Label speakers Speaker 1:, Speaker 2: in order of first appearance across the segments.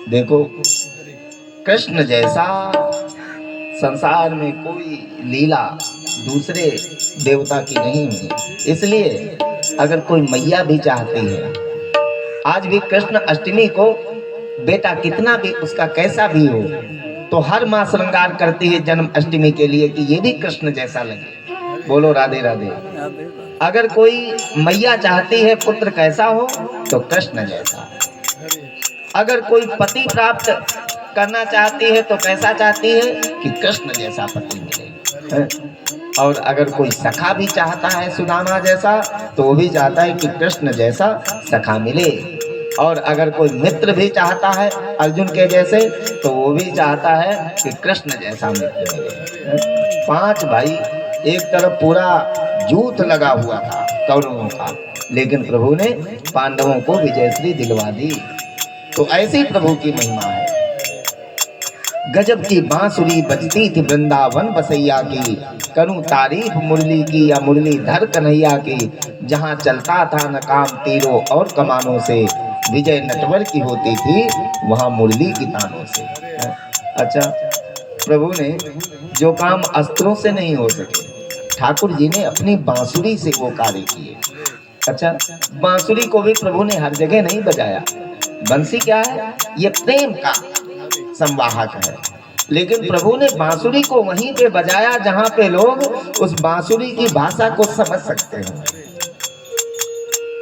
Speaker 1: देखो, कृष्ण जैसा संसार में कोई लीला दूसरे देवता की नहीं है। इसलिए अगर कोई मैया भी चाहती है, आज भी कृष्ण अष्टमी को बेटा कितना भी उसका कैसा भी हो, तो हर माँ श्रृंगार करती है जन्म अष्टमी के लिए कि ये भी कृष्ण जैसा लगे। बोलो राधे राधे। अगर कोई मैया चाहती है पुत्र कैसा हो, तो कृष्ण जैसा। अगर कोई पति प्राप्त करना चाहती है तो कैसा चाहती है कि कृष्ण जैसा पति मिले। और अगर कोई सखा भी चाहता है सुदामा जैसा, तो वो भी चाहता है कि कृष्ण जैसा सखा मिले। और अगर कोई मित्र भी चाहता है अर्जुन के जैसे, तो वो भी चाहता है कि कृष्ण जैसा मित्र मिले। 5 भाई, एक तरफ पूरा जूथ लगा हुआ था कौरवों का, लेकिन प्रभु ने पांडवों को विजयश्री दिलवा दी। तो ऐसी प्रभु की महिमा है। गजब की बांसुरी बजती थी वृंदावन बसैया की, करूं तारीफ मुरली की या मुरलीधर कन्हैया की। जहां चलता था न काम तीरों और कमानों से, विजय नटवर की होती थी वहां मुरली की तानों से। अच्छा, प्रभु ने जो काम अस्त्रों से नहीं हो सके, ठाकुर जी ने अपनी बांसुरी से वो कार्य किए। अच्छा, बांसुरी को भी प्रभु ने हर जगह नहीं बजाया। बंसी क्या है? ये प्रेम का संवाहक है, लेकिन प्रभु ने बांसुरी को वहीं पे बजाया जहां पे लोग उस बांसुरी की भाषा को समझ सकते हैं।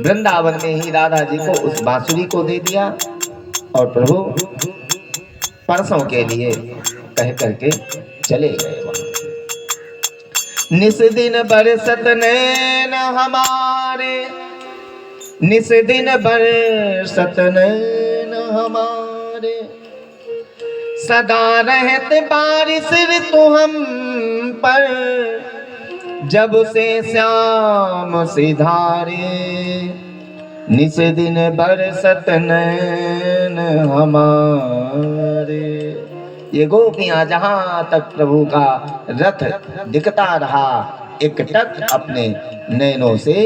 Speaker 1: वृंदावन में ही राधा जी को उस बांसुरी को दे दिया और प्रभु परसों के लिए कह करके चले गए वहां। निस दिन बरसत नैन हमारे, निस दिन बरसत नैन हमारे, सदा रहत बारिश ऋतु हम पर, जब से श्याम सिधारे, निस दिन बरसत नैन हमारे। ये गोपियां जहां तक प्रभु का रथ दिखता रहा, एकटक अपने नैनों से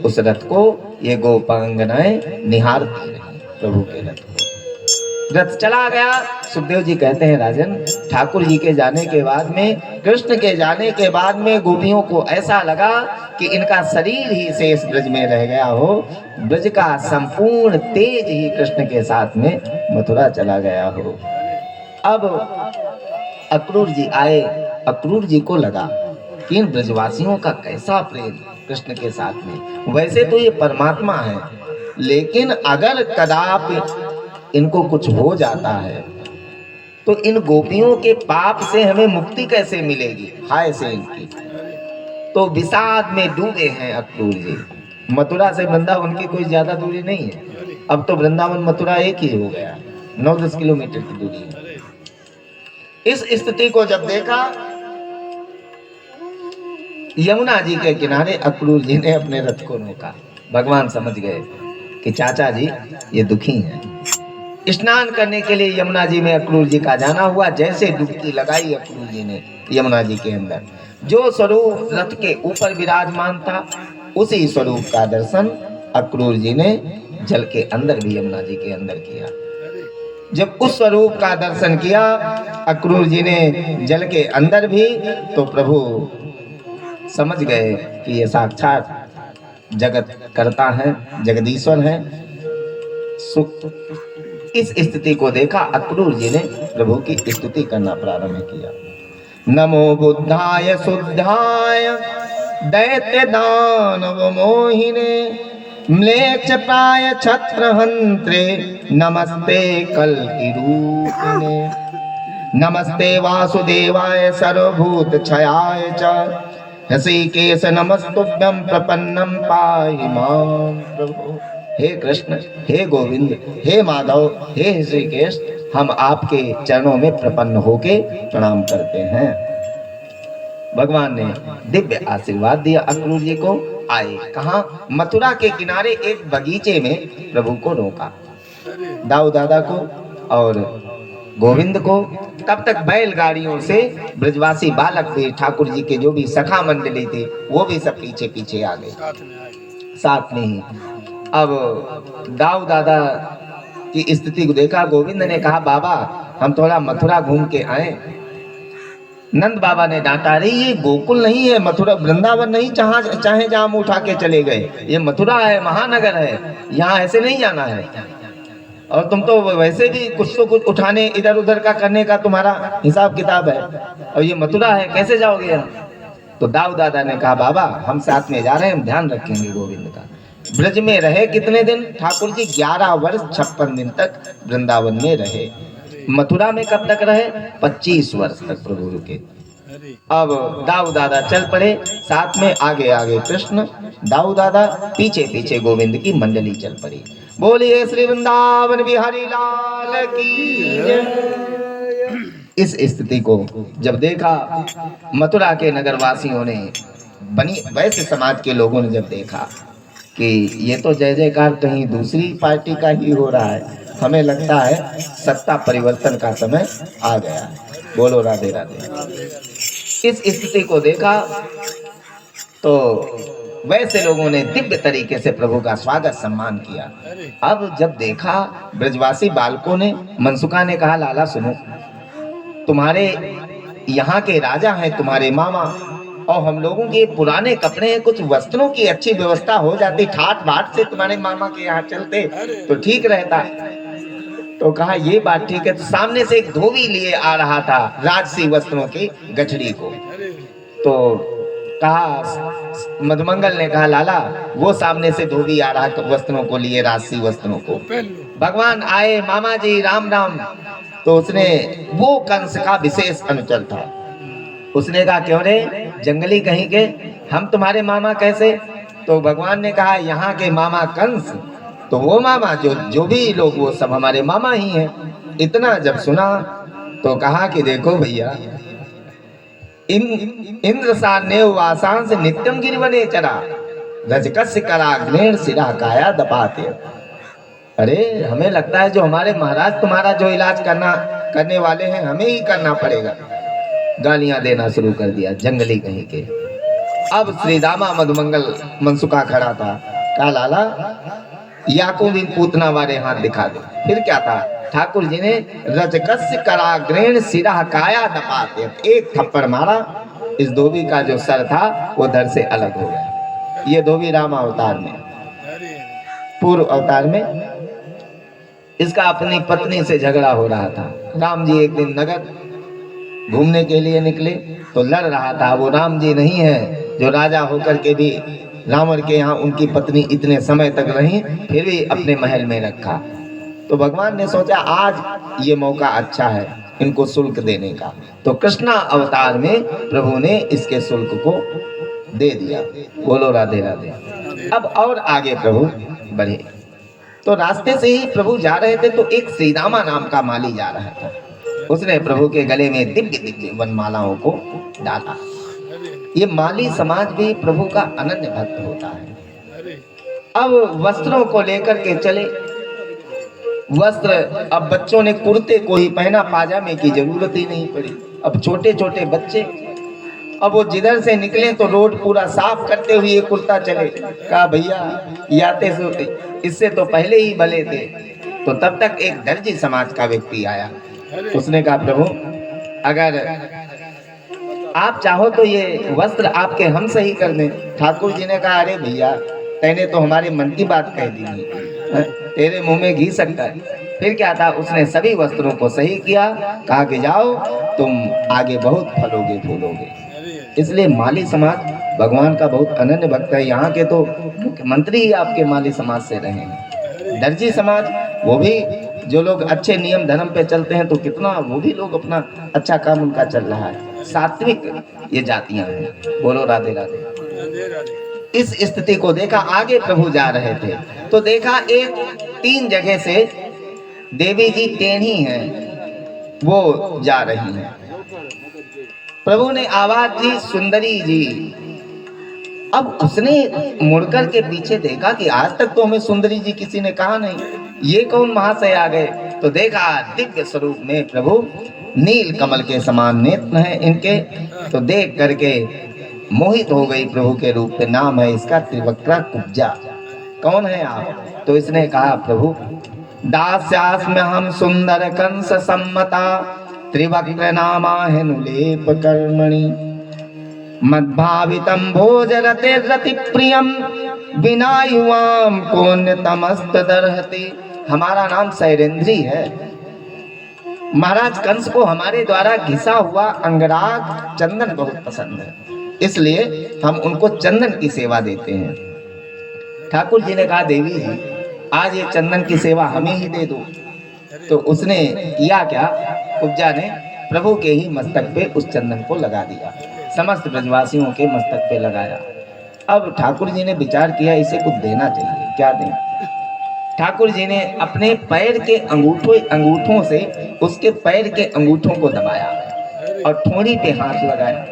Speaker 1: उस रथ को ये गोपांगनाएं निहारती रही प्रभु के रथ को। रथ चला गया। सुखदेव जी कहते हैं, राजन, ठाकुर जी के जाने के बाद में, कृष्ण के जाने के बाद में गोपियों को ऐसा लगा कि इनका शरीर ही शेष ब्रज में रह गया हो। ब्रज का संपूर्ण तेज ही कृष्ण के साथ में मथुरा चला गया हो। अब अक्रूर जी आए। अक्रूर जी को लगा कि इन ब्रजवासियों का कैसा प्रेम कृष्ण के साथ में। वैसे तो ये परमात्मा है, लेकिन अगर कदापि इनको कुछ हो जाता है तो इन गोपियों के पाप से हमें मुक्ति कैसे मिलेगी, हाय से इनकी। तो विषाद में डूबे हैं अक्रूर जी। मथुरा से वृंदावन की कोई ज्यादा दूरी नहीं है। अब तो वृंदावन मथुरा एक ही हो गया, 9-10 किलोमीटर की दूरी है। इस स्थिति को जब देखा, यमुना जी के किनारे अक्रूर जी ने अपने रथ को रोका। भगवान समझ गए कि चाचा जी ये दुखी हैं। स्नान करने के लिए यमुना जी में अक्रूर जी का जाना हुआ। जैसे डुबकी लगाई अक्रूर जी ने यमुना जी के अंदर, जो स्वरूप रथ के ऊपर विराजमान था, उसी स्वरूप का दर्शन अक्रूर जी ने जल के अंदर भी यमुना जी के अंदर किया। जब उस स्वरूप का दर्शन किया अक्रूर जी ने जल के अंदर भी, तो प्रभु समझ गए कि ये साक्षात जगत करता है, जगदीश्वर है। इस स्थिति को देखा अक्रूर जी ने प्रभु की स्तुति करना प्रारंभ किया। नमो बुद्धाय शुद्धाय दैत्य दानव मोहिने, म्लेच्छ प्राय छत्र हंत्रे, नमस्ते कल्कि रूपिणे, नमस्ते वासुदेवाय सर्वभूत क्षयाय च, ऋषिकेश नमस्तुभ्यं प्रपन्नं पाहि मां प्रभु। हे कृष्ण, हे गोविंद, हे माधव, हे ऋषिकेश, हम आपके चरणों में प्रपन्न होके प्रणाम करते हैं। भगवान ने दिव्य आशीर्वाद दिया अक्रूर जी को। आए कहां? मथुरा के किनारे एक बगीचे में प्रभु को रोका, दाऊ दादा को और गोविंद को। तब तक बैलगाड़ियों से ब्रजवासी बालक भी, ठाकुर जी के जो भी सखा मंडली थे, वो भी सब पीछे पीछे आ गए साथ में ही। अब दाऊ दादा की स्थिति को देखा, गोविंद ने कहा बाबा हम थोड़ा मथुरा घूम के आए। नंद बाबा ने डांटा, अरे ये गोकुल नहीं है, मथुरा वृंदावन नहीं, चाहे जहां हम उठा के चले गए, ये मथुरा है, महानगर है, यहाँ ऐसे नहीं जाना है। और तुम तो वैसे भी कुछ तो कुछ उठाने इधर उधर का करने का तुम्हारा हिसाब किताब है, और ये मथुरा है, कैसे जाओगे यहाँ? तो दाऊ दादा ने कहा बाबा हम साथ में जा रहे हैं, हम ध्यान रखेंगे गोविंद का। ब्रज में रहे कितने दिन ठाकुर जी? 11 वर्ष 56 दिन तक वृंदावन में रहे। मथुरा में कब तक रहे? 25 वर्ष तक प्रभु रुके। अब दाऊ दादा चल पड़े, साथ में आगे आगे कृष्ण, दाऊ दादा पीछे पीछे गोविंद की मंडली चल पड़ी। बोलिए श्री वृंदावन बिहारी लाल की जय। इस स्थिति को जब देखा मथुरा के नगरवासियों ने, बनी वैश्य समाज के लोगों ने जब देखा कि ये तो जय जयकार कहीं दूसरी पार्टी का ही हो रहा है, हमें लगता है सत्ता परिवर्तन का समय आ गया। बोलो राधे राधे। इस स्थिति को देखा तो वैसे लोगों ने दिव्य तरीके से प्रभु का स्वागत सम्मान किया। अब जब देखा ब्रजवासी बालकों ने, मनसुखा ने कहा लाला सुनो, तुम्हारे यहाँ के राजा हैं तुम्हारे मामा, और हम लोगों के पुराने कपड़े हैं, कुछ वस्त्रों की अच्छी व्यवस्था हो जाती, ठाट बाट से तुम्हारे मामा के यहाँ चलते तो ठीक रहता। तो कहा ये बात ठीक है। तो सामने से एक धोबी लिए आ रहा था राजसी वस्त्रों की गठरी को। तो कहा मधुमंगल ने कहा लाला वो सामने से धोबी आ रहा वस्त्रों को लिए, राजसी वस्त्रों को। भगवान आए, मामा जी राम राम। तो उसने, वो कंस का विशेष अनुचर था, उसने कहा क्यों रे जंगली कहीं के, हम तुम्हारे मामा कैसे? तो भगवान ने कहा यहाँ के मामा कंस, तो वो मामा जो भी लोग वो सब हमारे मामा ही हैं। इतना जब सुना तो कहा कि देखो भैया, इंद्र सान्य वासांस नित्यम गिरिवने चरा रजकस्य कराग्नेर सिरा काया दपाते। अरे हमें लगता है जो हमारे महाराज तुम्हारा जो इलाज करने वाले हैं हमें ही करना पड़ेगा। गालियां देना शुरू कर दिया, जंगली कहीं के। अब श्री रामा मधुमंगल मनसुखा खड़ा था, कहा लाला याकूब इन पूतना वाले हाथ दिखा दो। फिर क्या था, ठाकुर जी ने रजकस्य कराग्रेण सिरा काया दपाते, एक थप्पड़ मारा, इस धोबी का जो सर था वो धड़ से अलग हो गया। ये धोबी राम अवतार में, पूर्व अवतार में इसका अपनी पत्नी से झगड़ा हो रहा था। राम जी एक दिन नगर घूमने के लिए निकले तो लड़ रहा था, वो राम जी नहीं है जो राजा होकर के भी रावण के यहाँ उनकी पत्नी इतने समय तक रही, फिर भी अपने महल में रखा। तो भगवान ने सोचा आज ये मौका अच्छा है इनको शुल्क देने का। तो कृष्णा अवतार में प्रभु ने इसके शुल्क को दे दिया। बोलो राधे राधे। अब और आगे प्रभु बढ़े तो रास्ते से ही प्रभु जा रहे थे तो एक श्रीदामा नाम का माली जा रहा था। उसने प्रभु के गले में दिव्य दिव्य वनमालाओं को डाला। ये माली समाज भी प्रभु का अनन्य भक्त होता है। अब वस्त्रों को लेकर के चले, वस्त्र अब बच्चों ने कुर्ते को ही पहना, पाजामे की जरूरत ही नहीं पड़ी। अब छोटे छोटे बच्चे, अब वो जिधर से निकले तो रोड पूरा साफ करते हुए ये कुर्ता चले। कहा भैया याते इससे तो पहले ही भले थे। तो तब तक एक दर्जी समाज का व्यक्ति आया, उसने कहा प्रभु अगर आप चाहो तो ये वस्त्र आपके हम सही कर दें। ठाकुर जी ने कहा अरे भैया तैने तो हमारे मन की बात कह दी, तेरे मुंह में घी सकता है। फिर क्या था, उसने सभी वस्त्रों को सही किया, कहा कि जाओ तुम आगे बहुत फलोगे फूलोगे। इसलिए माली समाज भगवान का बहुत अनन्य भक्त है। यहाँ के तो मुख्यमंत्री ही आपके माली समाज से रहे हैं। दर्जी समाज वो भी जो लोग अच्छे नियम धर्म पे चलते हैं तो कितना वो भी लोग अपना अच्छा काम उनका चल रहा है। सात्विक ये जातियां हैं। बोलो राधे राधे। इस स्थिति को देखा, आगे प्रभु जा रहे थे तो देखा एक 3 जगह से देवी जी टेढ़ी हैं, वो जा रही हैं। प्रभु ने आवाज दी सुंदरी जी। अब उसने मुड़कर के पीछे देखा कि आज तक तो हमें सुंदरी जी किसी ने कहा नहीं, ये कौन महाशय आ गए। तो देखा दिव्य स्वरूप में प्रभु, नील कमल के समान नेत्र हैं इनके। तो देख करके मोहित हो गई प्रभु के रूप पे। नाम है इसका त्रिवक्रा कुब्जा। कौन है आप? तो इसने कहा प्रभु दास्यास्म्य हम सुंदर कंस सम्मता त्रिवक्र नामा हेनुलेप कर्मणि मद्भावितम भोजरते रति प्रियम बिना युवाम कोन्यतमस्त दर्हति। हमारा नाम शैलेंद्री है। महाराज कंस को हमारे द्वारा घिसा हुआ अंगराग चंदन बहुत पसंद है, इसलिए हम उनको चंदन की सेवा देते हैं। ठाकुर जी ने कहा देवी जी आज ये चंदन की सेवा हमें ही दे दो। तो उसने किया क्या, कुब्जा ने प्रभु के ही मस्तक पे उस चंदन को लगा दिया, समस्त ब्रजवासियों के मस्तक पे लगाया। अब ठाकुर जी ने विचार किया इसे कुछ देना चाहिए, क्या दें। ठाकुर जी ने अपने पैर के अंगूठों से उसके पैर के अंगूठों को दबाया और ठोड़ी पे हाथ लगाया।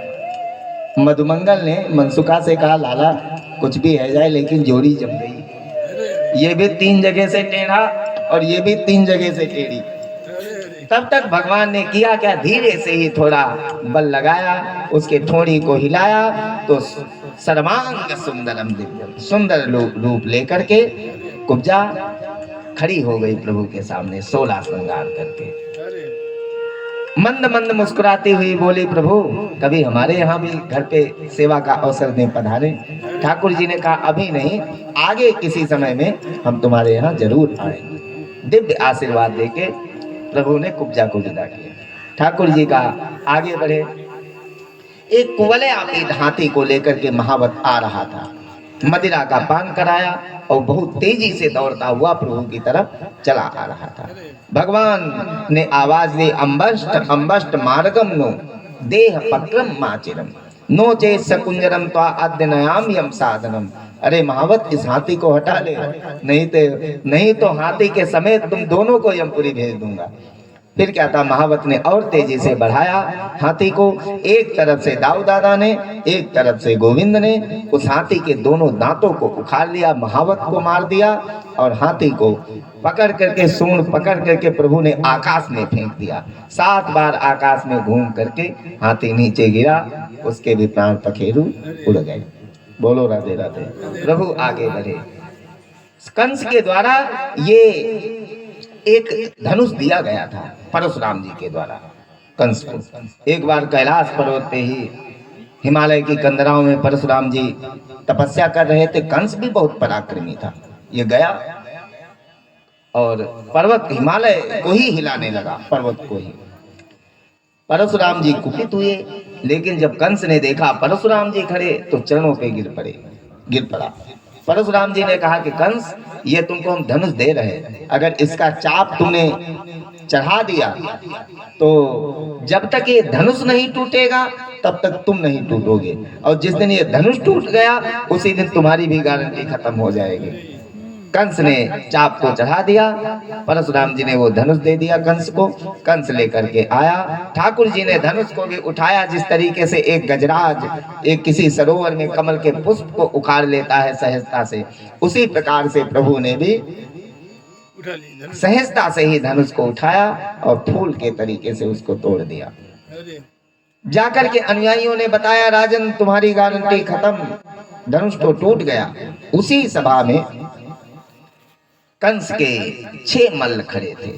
Speaker 1: मधुमंगल ने मनसुखा से कहा लाला कुछ भी है जाए लेकिन जोड़ी जम गई, ये भी 3 जगह से टेढ़ा और ये भी 3 जगह से टेढ़ी। तब तक भगवान ने किया क्या, धीरे से ही थोड़ा बल लगाया, उसके ठोड़ी को हिलाया तो सर्वांग सुंदरम दिव्यम, सुंदर रूप लेकर के कुब्जा खड़ी हो गई प्रभु के सामने 16 श्रृंगार करके। मंद मंद मुस्कुराती हुई बोली प्रभु कभी हमारे यहाँ भी घर पे सेवा का अवसर दें पधारे। ठाकुर जी ने कहा अभी नहीं, आगे किसी समय में हम तुम्हारे यहाँ जरूर आएंगे। दिव्य आशीर्वाद देके प्रभु ने कुब्जा को विदा किया। ठाकुर जी का आगे बढ़े। एक कुवले आती हाथी को लेकर के महावत आ रहा था, मदिरा का पान कराया और बहुत तेजी से दौड़ता हुआ प्रभु की तरफ चला आ रहा था। भगवान ने आवाज दी अम्बष्ट अम्बष्ट मार्गम नो देह पक्रम माचिरम नो चेत सकुंजरम त्वा अद्यनयाम यम साधनम। अरे महावत इस हाथी को हटा ले, नहीं तो हाथी के समेत तुम दोनों को यमपुरी भेज दूंगा। फिर क्या था, महावत ने और तेजी से बढ़ाया हाथी को। एक तरफ से दाऊ दादा ने, एक तरफ से गोविंद ने उस हाथी के दोनों दांतों को उखाड़ लिया, महावत को मार दिया और हाथी को पकड़ करके सूंड पकड़ करके प्रभु ने आकाश में फेंक दिया। 7 बार आकाश में घूम करके हाथी नीचे गिरा, उसके भी प्राण पखेरु उड़ गए। बोलो राधे राधे। प्रभु आगे बढ़े। कंस के द्वारा ये एक धनुष दिया गया था परशुराम जी के द्वारा कंस को। एक बार कैलाश पर्वत पे ही हिमालय की कंदराओं में परशुराम जी तपस्या कर रहे थे। कंस भी बहुत पराक्रमी था, ये गया और पर्वत हिमालय को ही हिलाने लगा, पर्वत को ही। परशुराम जी कुपित हुए, लेकिन जब कंस ने देखा परशुराम जी खड़े तो चरणों पे गिर पड़ा। परशुराम जी ने कहा कि कंस ये तुमको हम धनुष दे रहे हैं, अगर इसका चाप तुमने चढ़ा दिया तो जब तक ये धनुष नहीं टूटेगा तब तक तुम नहीं टूटोगे, और जिस दिन ये धनुष टूट गया उसी दिन तुम्हारी भी गारंटी खत्म हो जाएगी। कंस ने चाप को चढ़ा दिया, परशुराम जी ने वो धनुष दे दिया कंस को। कंस लेकर के आया, ठाकुर जी ने धनुष को भी उठाया। जिस तरीके से एक गजराज एक किसी सरोवर में कमल के पुष्प को उखाड़ लेता है सहजता से, उसी प्रकार से प्रभु ने भी सहजता से ही धनुष को उठाया और फूल के तरीके से उसको तोड़ दिया। जाकर के अनुयायियों ने बताया राजन तुम्हारी गारंटी खत्म, धनुष तो टूट गया। उसी सभा में कंस के 6 मल्ल खड़े थे।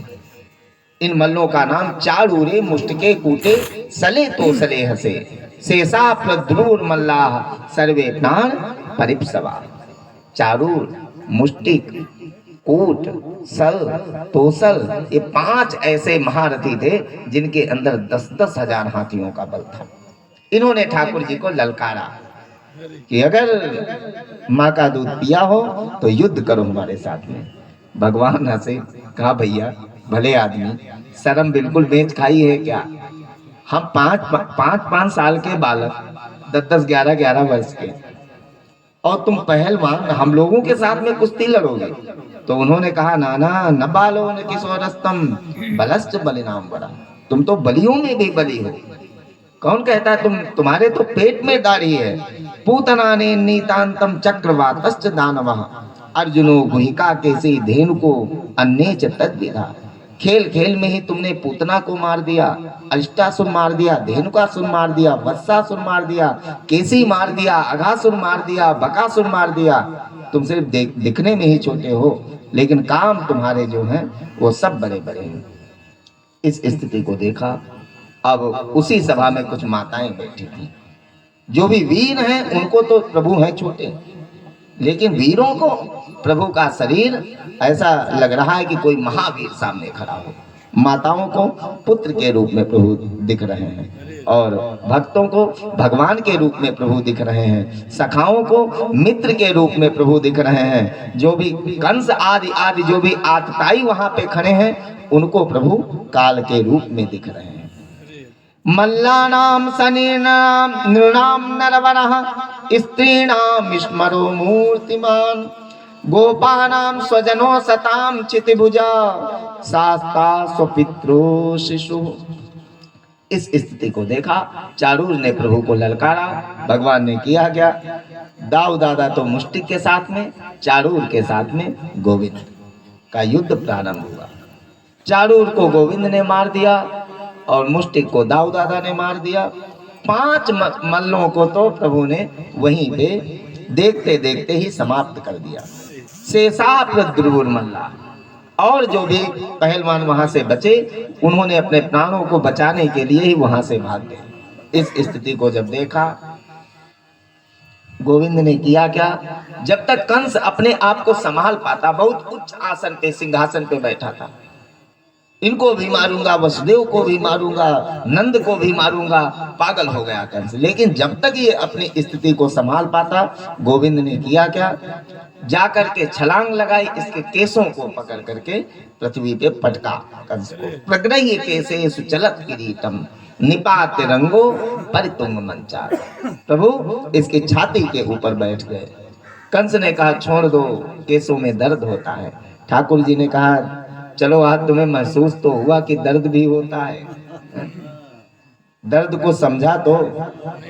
Speaker 1: इन मल्लों का नाम चारूरे मुष्टिके कूटे सले तो सले हसे शेषा प्रद्रूर मल्लाह सर्वे प्राण परिपसवा। चारूर, मुष्टिक, कूट, सल, तोसल, ये 5 ऐसे महारथी थे जिनके अंदर 10-10 हजार हाथियों का बल था। इन्होंने ठाकुर जी को ललकारा कि अगर माँ का दूध पिया हो तो युद्ध करो हमारे साथ में। भगवान हंसे, कहा भैया भले आदमी, शर्म बिल्कुल बेच खाई है क्या? हम 5 साल के बालक, 10-10, 11-11 वर्ष के, और तुम पहलवान हम लोगों के साथ में कुश्ती लड़ोगे? तो उन्होंने कहा नाना न बालो न किशोरस्तम बलश्च बलिनाम बड़ा, तुम तो बलियों में भी बली हो। कौन कहता है तुम्हारे तो पेट में दाढ़ी है। पूतना ने नीतांतम चक्रवातश्च दानवः अर्जुनो गुहिका केसी धेनु को अन्येच तद्विधा। खेल खेल में ही तुमने पूतना को मार दिया, अष्टासुर मार दिया, धेनुकासुर मार दिया, वत्सासुर मार दिया, केसी मार दिया, अघासुर मार दिया, बकासुर मार दिया। तुम सिर्फ दिखने में ही छोटे हो, लेकिन काम तुम्हारे जो हैं वो सब बड़े बड़े हैं। इस स्थिति को देखा। अब उसी सभा में कुछ माताएं बैठी थी। जो भी वीर हैं उनको तो प्रभु हैं छोटे, लेकिन वीरों को प्रभु का शरीर ऐसा लग रहा है कि कोई महावीर सामने खड़ा हो। माताओं को पुत्र के रूप में प्रभु दिख रहे हैं और भक्तों को भगवान के रूप में प्रभु दिख रहे हैं, सखाओं को मित्र के रूप में प्रभु दिख रहे हैं। जो भी कंस आदि आदि जो भी आतताई वहां पे खड़े हैं उनको प्रभु काल के रूप में दिख रहे हैं। मल्लानाम सनीनाम नृणाम नरवरः स्त्रीणाम स्मरो मूर्तिमान गोपानाम स्वजनो सताम चितिभुजा शास्ता स्वपित्रो शिशु। इस स्थिति को देखा, चारूर ने प्रभु को ललकारा। भगवान ने किया क्या? दाऊ दादा तो मुष्टिक के साथ में, चारूर के साथ में गोविंद का युद्ध प्रारंभ हुआ। चारूर को गोविंद ने मार दिया और मुष्टिक को दाऊ दादा ने मार दिया। 5 मल्लों को तो प्रभु ने वहीं पे देखते देखते ही समाप्त कर दिया। शेषा प्रद्रुर मल्ला, और जो भी पहलवान वहां से बचे उन्होंने अपने प्राणों को बचाने के लिए ही वहां से भाग गए। इस स्थिति को जब देखा, गोविंद ने किया क्या? जब तक कंस अपने आप को संभाल पाता, बहुत उच्च आसन पे सिंहासन पे बैठा था, इनको भी मारूंगा, वसुदेव को भी मारूंगा, नंद को भी मारूंगा, पागल हो गया कंस। लेकिन जब तक ये अपनी स्थिति को संभाल पाता, गोविंद ने किया क्या? जाकर के छलांग लगाई, इसके केसों को पकड़ करके पृथ्वी पे पटका कंस को। प्रग्रह्य केसे सुचलत किरीटम निपात रंगो परितुंग मंचार। प्रभु इसकी छाती के ऊपर बैठ गए। कंस ने कहा छोड़ दो, केसों में दर्द होता है। ठाकुर जी ने कहा चलो आज तुम्हें महसूस तो हुआ कि दर्द भी होता है, दर्द को समझा तो।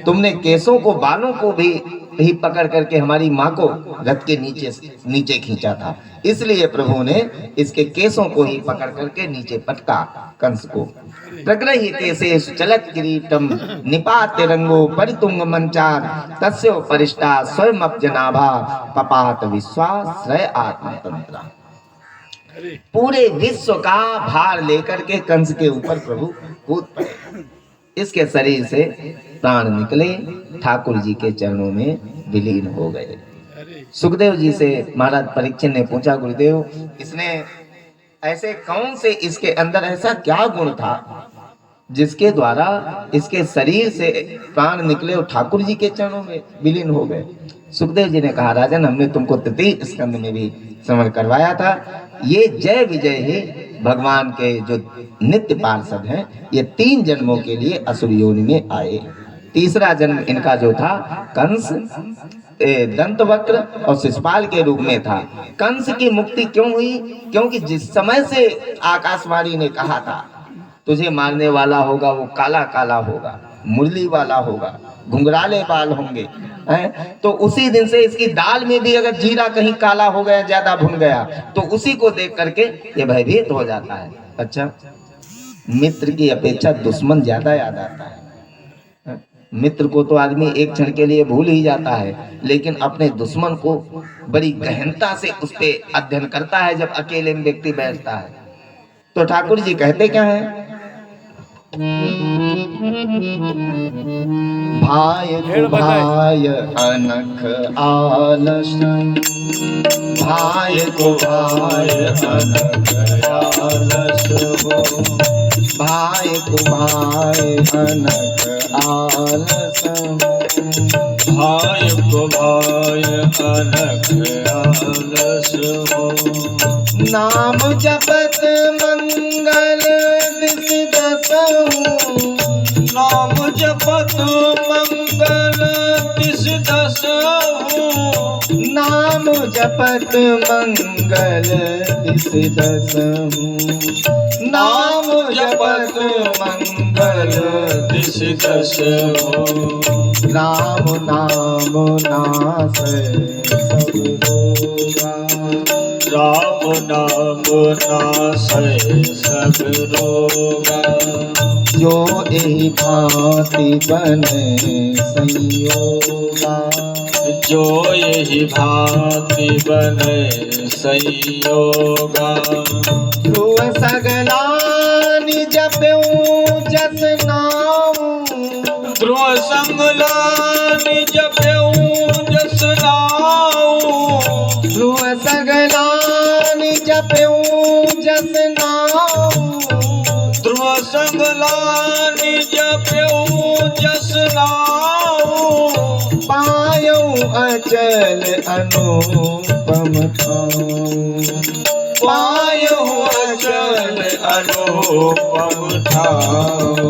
Speaker 1: तुमने केसों को, बालों को भी ही पकड़ करके हमारी माँ को रथ के नीचे खींचा था, इसलिए प्रभु ने इसके केसों को ही पकड़ करके नीचे पटका कंस को। प्रग्रह्य केसे चलत किरीटम निपात रंगो परितुंग मंचार तस्यो परिष्टा स्वयं अपजनाभा पपात विश्वास श्रय आत्मतंत्रा। पूरे विश्व का भार लेकर के कंस के ऊपर प्रभु कूद पड़े। इसके शरीर से प्राण निकले, ठाकुर जी के चरणों में विलीन हो गए। सुखदेव जी से महाराज परीक्षित ने पूछा गुरुदेव, इसने ऐसे कौन से, इसके अंदर ऐसा क्या गुण था जिसके द्वारा इसके शरीर से प्राण निकले और ठाकुर जी के चरणों में विलीन हो गए? सुखदेव जी ने कहा राजन, हमने तुमको तृतीय स्कंद में भी श्रवण करवाया था। ये जय विजय ही भगवान के जो नित्य पार्षद हैं, ये 3 जन्मों के लिए असुर योनि में आए। तीसरा जन्म इनका जो था कंस, दंतवक्र और शिशुपाल के रूप में था। कंस की मुक्ति क्यों हुई? क्योंकि जिस समय से आकाशवाणी ने कहा था तुझे मारने वाला होगा वो काला काला होगा, मुरली वाला होगा, घुंघराले बाल होंगे, तो उसी दिन से इसकी दाल में भी अगर जीरा कहीं काला हो गया, ज्यादा भुन गया, तो उसी को देख करके ये भयभीत हो जाता है। अच्छा, मित्र की अपेक्षा दुश्मन ज्यादा याद आता है। मित्र को तो आदमी एक क्षण के लिए भूल ही जाता है, लेकिन अपने दुश्मन को बड़ी गहनता से उस पे अध्ययन करता है जब अकेले में व्यक्ति बैठता है। तो ठाकुर जी कहते क्या है? भाय को भाय अनख आलस, भाय को भाय अनख आलस हो, भाय को भाय अनख आलस, भाय को भाय अनख आलस हो। नाम जपत मंगल दिस दसहु, नाम जपत मंगल दिस दसहु, नाम जपत मंगल दिस दसहु, नाम जपत मंगल दिस दसहु। राम नाम नासै सब रोगा, राम नाम नासै सब रोगा, जो एहि भांति बने संयोगा,
Speaker 2: जो यही भांति बने संयोगा।
Speaker 1: ध्रुव सगला निज प्यों जस नाम,
Speaker 2: ध्रुव संगला निज प्यों जस नाम।
Speaker 1: ध्रुव सगला निज प्यों जस नाम,
Speaker 2: ध्रुव संगला निज प्यों जस नाम।
Speaker 1: पायो अचल अनुपम ठाम,
Speaker 2: पायो अचल अनुपम ठाम।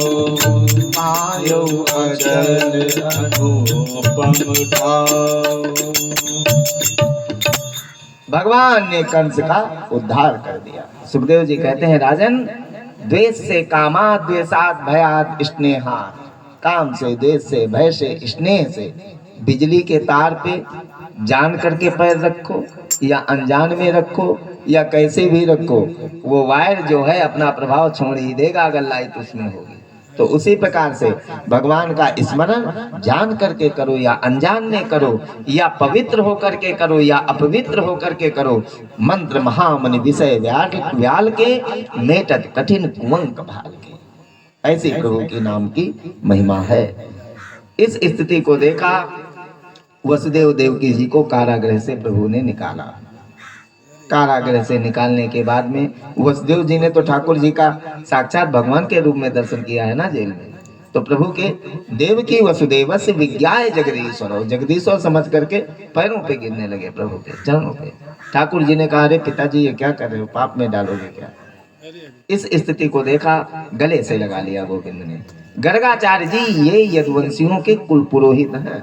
Speaker 1: पायो
Speaker 2: अचल अनुपम ठाम।
Speaker 1: भगवान ने कंस का उद्धार कर दिया। सुखदेव जी कहते हैं राजन, द्वेष से कामात्, द्वेषात् भयात् स्नेहात्। काम से, द्वेष से, भय से, स्नेह से बिजली के तार पे जान करके पैर रखो या अनजान में रखो या कैसे भी रखो, वो वायर जो है अपना प्रभाव छोड़ ही देगा अगर लाइट उसमें होगी। तो उसी प्रकार से भगवान का स्मरण जान करके करो या अनजान में करो, या पवित्र होकर के करो या अपवित्र होकर के करो। मंत्र महामनि विषय व्याल के, मेटत कठिन कुंवंक भाल के। ऐसी प्रभु के नाम की महिमा है। इस स्थिति को देखा, वसुदेव देवकी जी को कारागृह से प्रभु ने निकाला। कारागृह से निकालने के बाद में वसुदेव जी ने तो ठाकुर जी का साक्षात भगवान के रूप में दर्शन किया है ना जेल में। तो प्रभु के देवकी वसुदेवस्य विज्ञाय जगदीश्वर, जगदीश्वर समझ करके पैरों पे गिरने लगे, प्रभु के चरणों पे। ठाकुर जी ने कहा, अरे पिताजी ये क्या कर रहे हो, पाप में डालोगे क्या। इस स्थिति को देखा, गले से लगा लिया गोविंद ने। गर्गाचार्य जी ये यदुवंशियों के कुल पुरोहित हैं।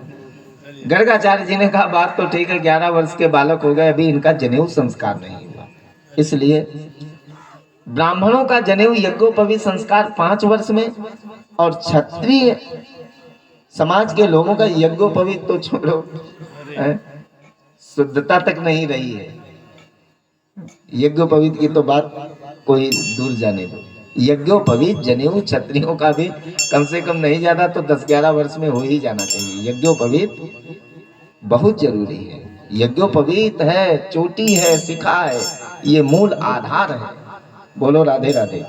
Speaker 1: गर्गाचार्य जी ने कहा, बात तो ठीक है, 11 वर्ष के बालक हो गए, अभी इनका जनेऊ संस्कार नहीं हुआ। इसलिए ब्राह्मणों का जनेऊ यज्ञोपवीत संस्कार 5 वर्ष में, और क्षत्रिय समाज के लोगों का यज्ञोपवीत तो छोड़ो, शुद्धता तक नहीं रही है। यज्ञोपवीत की तो बात कोई दूर जाने दो। यज्ञोपवीत जनेऊ क्षत्रियों का भी कम से कम नहीं ज्यादा तो 10-11 वर्ष में हो ही जाना चाहिए। यज्ञोपवीत बहुत जरूरी है। यज्ञोपवीत है, चोटी है, शिखा है, ये मूल आधार है। बोलो राधे राधे।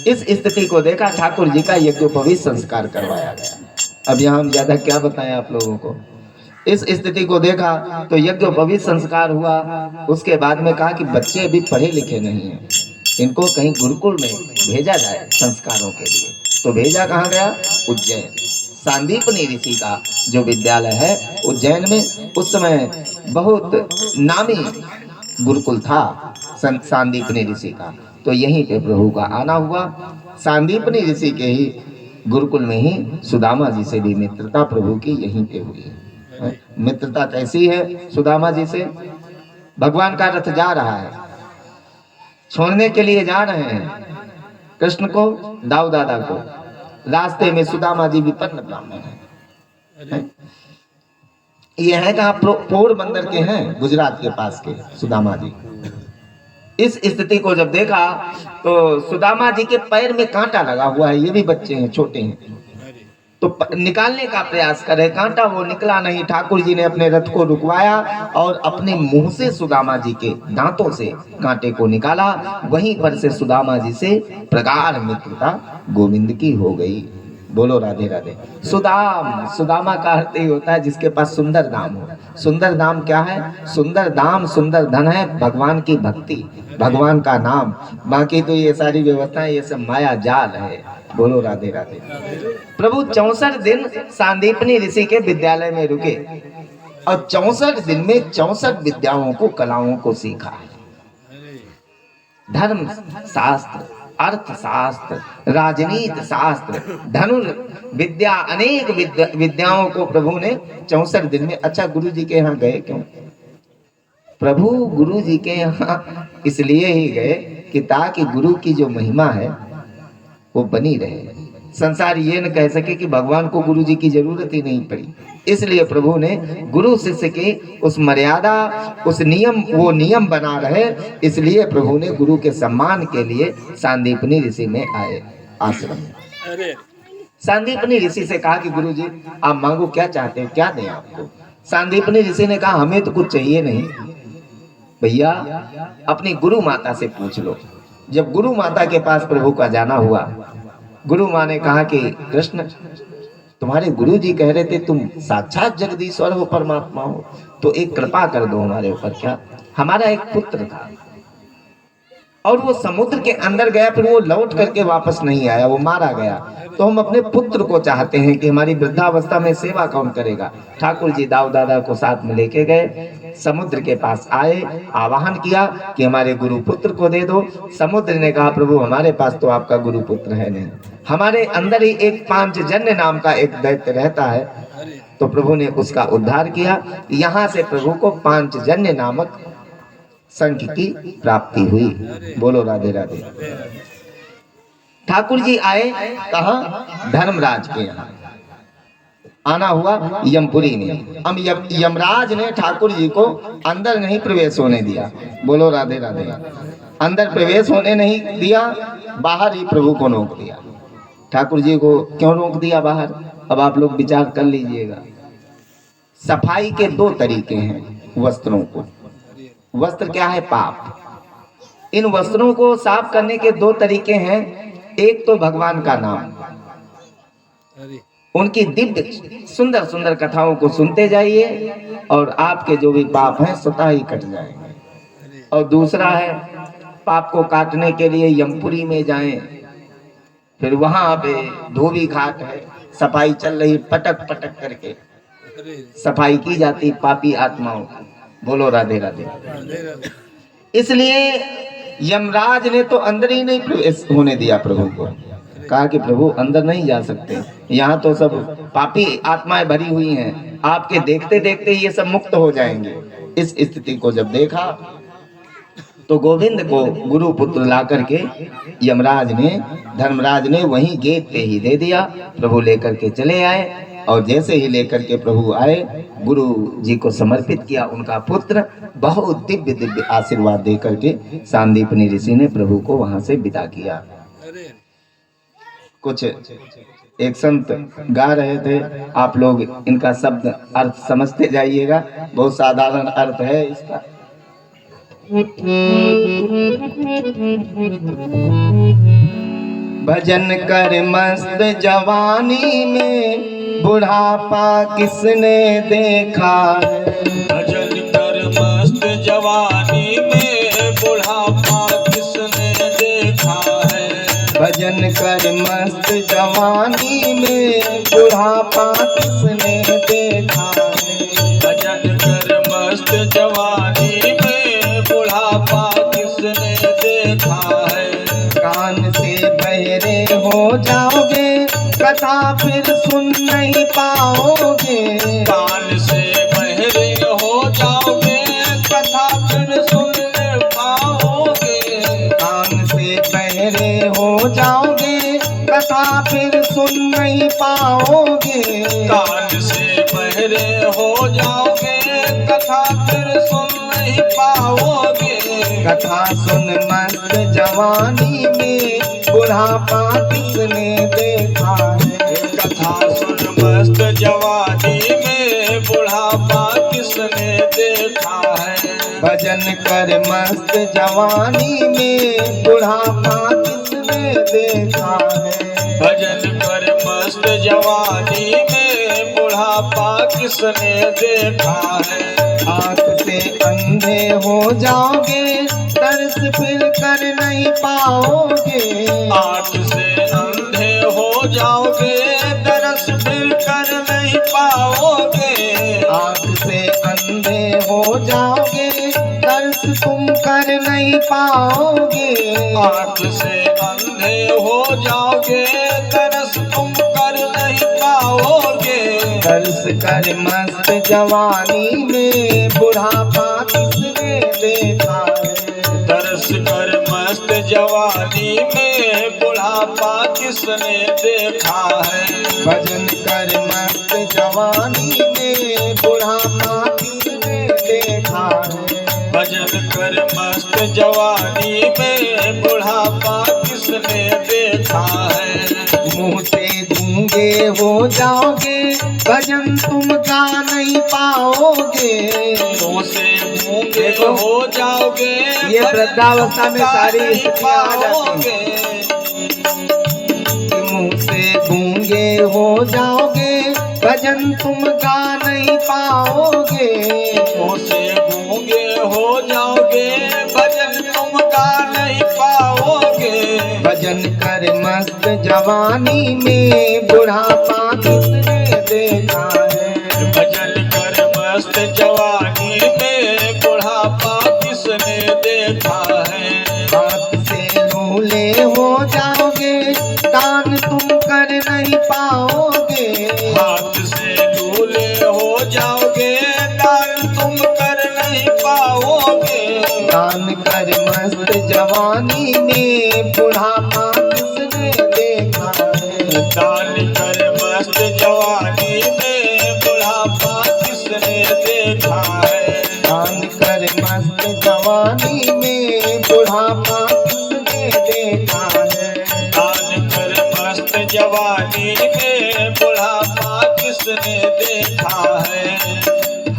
Speaker 1: इस स्थिति को देखा, ठाकुर जी का यज्ञोपवीत संस्कार करवाया गया। अब यहाँ हम ज्यादा क्या बताएं आप लोगों को। इस स्थिति को देखा तो यज्ञोपवीत संस्कार हुआ। उसके बाद में कहा कि बच्चे अभी पढ़े लिखे नहीं हैं, इनको कहीं गुरुकुल में भेजा जाए संस्कारों के लिए। तो भेजा कहाँ गया? उज्जैन। सांदीपनी ऋषि का जो विद्यालय है उज्जैन में, उस समय बहुत नामी गुरुकुल था सांदीपनी ऋषि का। तो यहीं पे प्रभु का आना हुआ। सांदीपनी ऋषि के ही गुरुकुल में ही सुदामा जी से भी मित्रता प्रभु की यहीं पे हुई है। मित्रता कैसी है सुदामा जी से? भगवान का रथ जा रहा है, छोड़ने के लिए जा रहे हैं कृष्ण को, दाऊ दादा को। रास्ते में सुदामा जी विपन्न ब्राह्मण है। ये है कहाँ? पोरबंदर के हैं, गुजरात के पास के सुदामा जी। इस स्थिति को जब देखा तो सुदामा जी के पैर में कांटा लगा हुआ है, ये भी बच्चे हैं, छोटे हैं। तो निकालने का प्रयास करे, कांटा वो निकला नहीं। ठाकुर जी ने अपने रथ को रुकवाया और अपने मुंह से सुदामा जी के दांतों से कांटे को निकाला। वहीं पर से सुदामा जी से प्रगाढ़ मित्रता गोविंद की हो गई। बोलो राधे राधे। सुदाम, सुदामा का अर्थ ही होता है जिसके पास सुंदर दाम हो। सुंदर दाम क्या है? सुंदर दाम, सुंदर धन है भगवान की भक्ति, भगवान का नाम। बाकी तो ये सारी व्यवस्थाएं, ये सब माया जाल है। बोलो राधे राधे। प्रभु 64 दिन सांदीपनी ऋषि के विद्यालय में रुके और 64 दिन में 64 विद्याओं को, कलाओं को सीखा। धर्म शास्त्र, अर्थशास्त्र, राजनीति शास्त्र, धनुर्विद्या, अनेक विद्याओं को प्रभु ने 64 दिन में। अच्छा, गुरु जी के यहाँ गए क्यों? प्रभु गुरु जी के यहाँ इसलिए ही गए कि ताकि गुरु की जो महिमा है वो बनी रहे। संसार ये न कह सके कि भगवान को गुरु जी की जरूरत ही नहीं पड़ी। इसलिए प्रभु ने गुरु शिष्य की उस मर्यादा, उस नियम, वो नियम बना रहे, इसलिए प्रभु ने गुरु के सम्मान के लिए सांदीपनी ऋषि में आए आश्रम। सांदीपनी ऋषि से कहा कि गुरु जी आप मांगो, क्या चाहते हैं, क्या दें आपको? सांदीपनी ऋषि ने कहा हमें तो कुछ चाहिए नहीं भैया, अपनी गुरु माता से पूछ लो। जब गुरु माता के पास प्रभु का जाना हुआ, गुरु माँ ने कहा कि कृष्ण, तुम्हारे गुरु जी कह रहे थे तुम साक्षात जगदीश्वर हो, परमात्मा हो, तो एक कृपा कर दो हमारे ऊपर। क्या? हमारा एक पुत्र था और वो समुद्र के अंदर गया, फिर वो लौट करके वापस नहीं आया, वो मारा गया। तो हम अपने पुत्र को चाहते हैं कि हमारी वृद्धावस्था में सेवा कौन करेगा। ठाकुर जी दाऊ दादा को साथ में लेके गए, समुद्र के पास आए, आवाहन किया कि हमारे गुरु पुत्र को दे दो। समुद्र ने कहा प्रभु हमारे पास तो आपका गुरु पुत्र है नहीं, हमारे अंदर ही एक पांचजन्य नाम का एक दैत्य रहता है। तो प्रभु ने उसका उद्धार किया। यहाँ से प्रभु को पांचजन्य नामक संख की प्राप्ति हुई। बोलो राधे राधे। ठाकुर जी आए कहाँ? धर्मराज के यहाँ आना हुआ, यमपुरी में। अब यमराज ने ठाकुर जी को अंदर नहीं प्रवेश होने दिया। बोलो राधे राधे। अंदर प्रवेश होने नहीं दिया, बाहर ही प्रभु को रोक दिया। ठाकुर जी को क्यों रोक दिया बाहर? अब आप लोग विचार कर लीजिएगा। सफाई के दो तरीके हैं वस्त्रों को। वस्त्र क्या है? पाप। इन वस्त्रों को साफ करने के दो तरीके हैं। एक तो भगवान का नाम, उनकी दिव्य सुंदर सुंदर कथाओं को सुनते जाइए और आपके जो भी पाप हैं स्वतः ही कट जाएंगे। और दूसरा है, पाप को काटने के लिए यमपुरी में जाएं, फिर वहां पे धोबी घाट है, सफाई चल रही, पटक पटक करके सफाई की जाती पापी आत्माओं की। बोलो राधे राधे। इसलिए यमराज ने तो अंदर ही नहीं प्रवेश होने दिया प्रभु को। कहा कि प्रभु अंदर नहीं जा सकते, यहाँ तो सब पापी आत्माएं भरी हुई हैं, आपके देखते देखते ये सब मुक्त हो जाएंगे। इस स्थिति को जब देखा तो गोविंद को गुरु पुत्र ला करके यमराज ने, धर्मराज ने वहीं गेट पे ही दे दिया। प्रभु लेकर के चले आए और जैसे ही लेकर के प्रभु आए, गुरु जी को समर्पित किया उनका पुत्र। बहुत दिव्य दिव्य आशीर्वाद दे करके सांदीपनी ऋषि ने प्रभु को वहां से विदा किया। कुछ एक संत गा रहे थे, आप लोग इनका शब्द अर्थ समझते जाइएगा, बहुत साधारण अर्थ है इसका। भजन कर मस्त जवानी में बुढ़ापा किसने देखा है।
Speaker 2: भजन कर मस्त जवानी में बुढ़ापा किसने देखा है।
Speaker 1: भजन कर मस्त जवानी में बुढ़ापा किसने देखा है।
Speaker 2: भजन कर मस्त जवानी में बुढ़ापा किसने देखा है।
Speaker 1: कान से बहरे हो जाओगे, कथा फिर सुन नहीं पाओगे।
Speaker 2: कान से बहरे हो जाओगे, कथा फिर सुन नहीं पाओगे।
Speaker 1: कान से बहरे हो जाओगे, कथा फिर सुन नहीं पाओगे।
Speaker 2: कान से बहरे हो जाओगे, कथा फिर सुन नहीं पाओगे।
Speaker 1: कथा सुन मस्त जवानी में बुढ़ापा किसने देखा है।
Speaker 2: कथा सुन मस्त जवानी में बुढ़ापा किसने देखा है।
Speaker 1: भजन कर मस्त जवानी में बुढ़ापा किसने देखा है।
Speaker 2: भजन कर मस्त जवानी में बुढ़ापा किसने देखा है।
Speaker 1: आँख से अंधे हो जाओगे, तरस फिर कर नहीं पाओगे।
Speaker 2: आँख से अंधे हो जाओगे, तरस फिर कर नहीं पाओगे।
Speaker 1: आँख से अंधे हो जाओगे, तरस तुम कर नहीं पाओगे।
Speaker 2: आँख से अंधे हो जाओगे, तरस तुम कर नहीं पाओगे।
Speaker 1: तरस कर मस्त जवानी में बुढ़ापा किसने देखा है।
Speaker 2: तरस कर मस्त जवानी में बुढ़ापा किसने देखा है।
Speaker 1: भजन कर मस्त जवानी में बुढ़ापा किसने देखा है।
Speaker 2: भजन कर मस्त जवानी में बुढ़ापा किसने देखा है।
Speaker 1: मुँह से गूंगे हो जाओगे, भजन तुम गा नहीं पाओगे।
Speaker 2: मुँह से गूंगे हो जाओगे,
Speaker 1: ये वृद्धावस्था में सारी स्थितियां आ जाती हैं। मुँह से गूंगे हो जाओगे, भजन तुम गा नहीं पाओगे।
Speaker 2: मुँह से गूंगे हो जाओगे, भजन तुम गा नहीं पाओगे।
Speaker 1: भजन कर मस्त जवानी में, बुढ़ापा किसने देखा है।
Speaker 2: भजन कर मस्त जवानी में, बुढ़ापा किसने देखा है।
Speaker 1: हाथ से लूले हो जाओगे, दान तुम कर नहीं पाओगे।
Speaker 2: हाथ से लूले हो जाओगे, दान तुम कर नहीं पाओगे।
Speaker 1: दान कर मस्त जवानी में, बुढ़ापा किसने देखा है।
Speaker 2: दान कर मस्त जवानी में, बुढ़ापा किसने देखा है।
Speaker 1: दान कर मस्त जवानी में, बुढ़ापा किसने देखा है।
Speaker 2: दान कर मस्त जवानी में, बुढ़ापा किसने देखा है।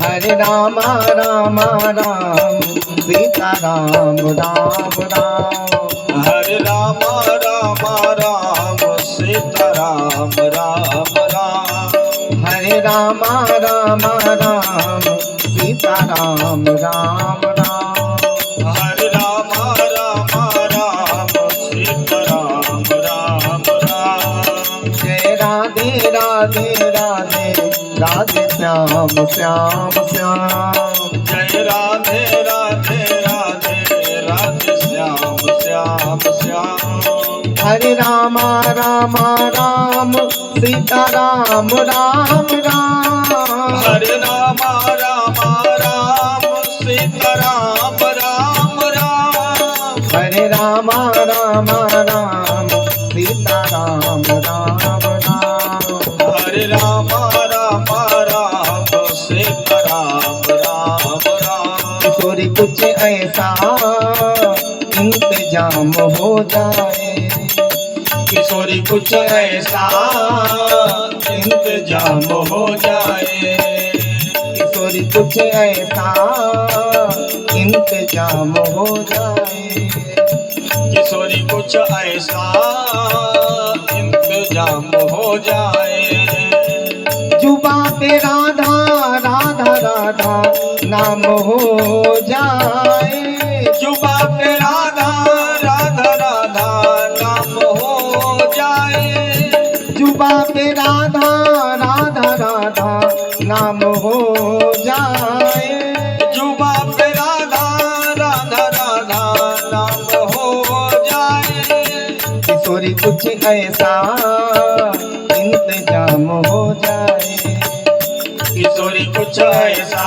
Speaker 1: हरे रामा रामा राम, सीता राम राम राम।
Speaker 2: हरे रामा रामा राम, सीता राम राम राम।
Speaker 1: हरे रामा रामा राम, सीता राम राम राम।
Speaker 2: हरे रामा रामा राम, सीता राम राम राम।
Speaker 1: जय राधे राधे राधे, राधे श्याम श्याम श्याम।
Speaker 2: जय राधे राधे राधे, राधे श्याम श्याम श्याम।
Speaker 1: हरे रामा रामा राम, सीता राम राम राम।
Speaker 2: हरे रामा रामा राम, सीता राम राम राम।
Speaker 1: हरे रामा रामा राम, सीता राम राम राम।
Speaker 2: हरे रामा रामा राम, सीता राम राम राम।
Speaker 1: किशोरी कुछ ऐसा इंतजाम हो जाए।
Speaker 2: किशोरी कुछ ऐसा इंतजाम हो जाए।
Speaker 1: किशोरी कुछ ऐसा इंतजाम हो जाए।
Speaker 2: किशोरी कुछ ऐसा इंतजाम हो जाए।
Speaker 1: जुबा पे राधा राधा राधा नाम हो जाए।
Speaker 2: जुबा पे राधा राधा राधा नाम हो जाए।
Speaker 1: जुबा पे राधा राधा राधा नाम हो जाए।
Speaker 2: जुबा पे राधा राधा राधा नाम हो जाए।
Speaker 1: किशोरी कुछ ऐसा इंतजाम हो जाए।
Speaker 2: किशोरी कुछ ऐसा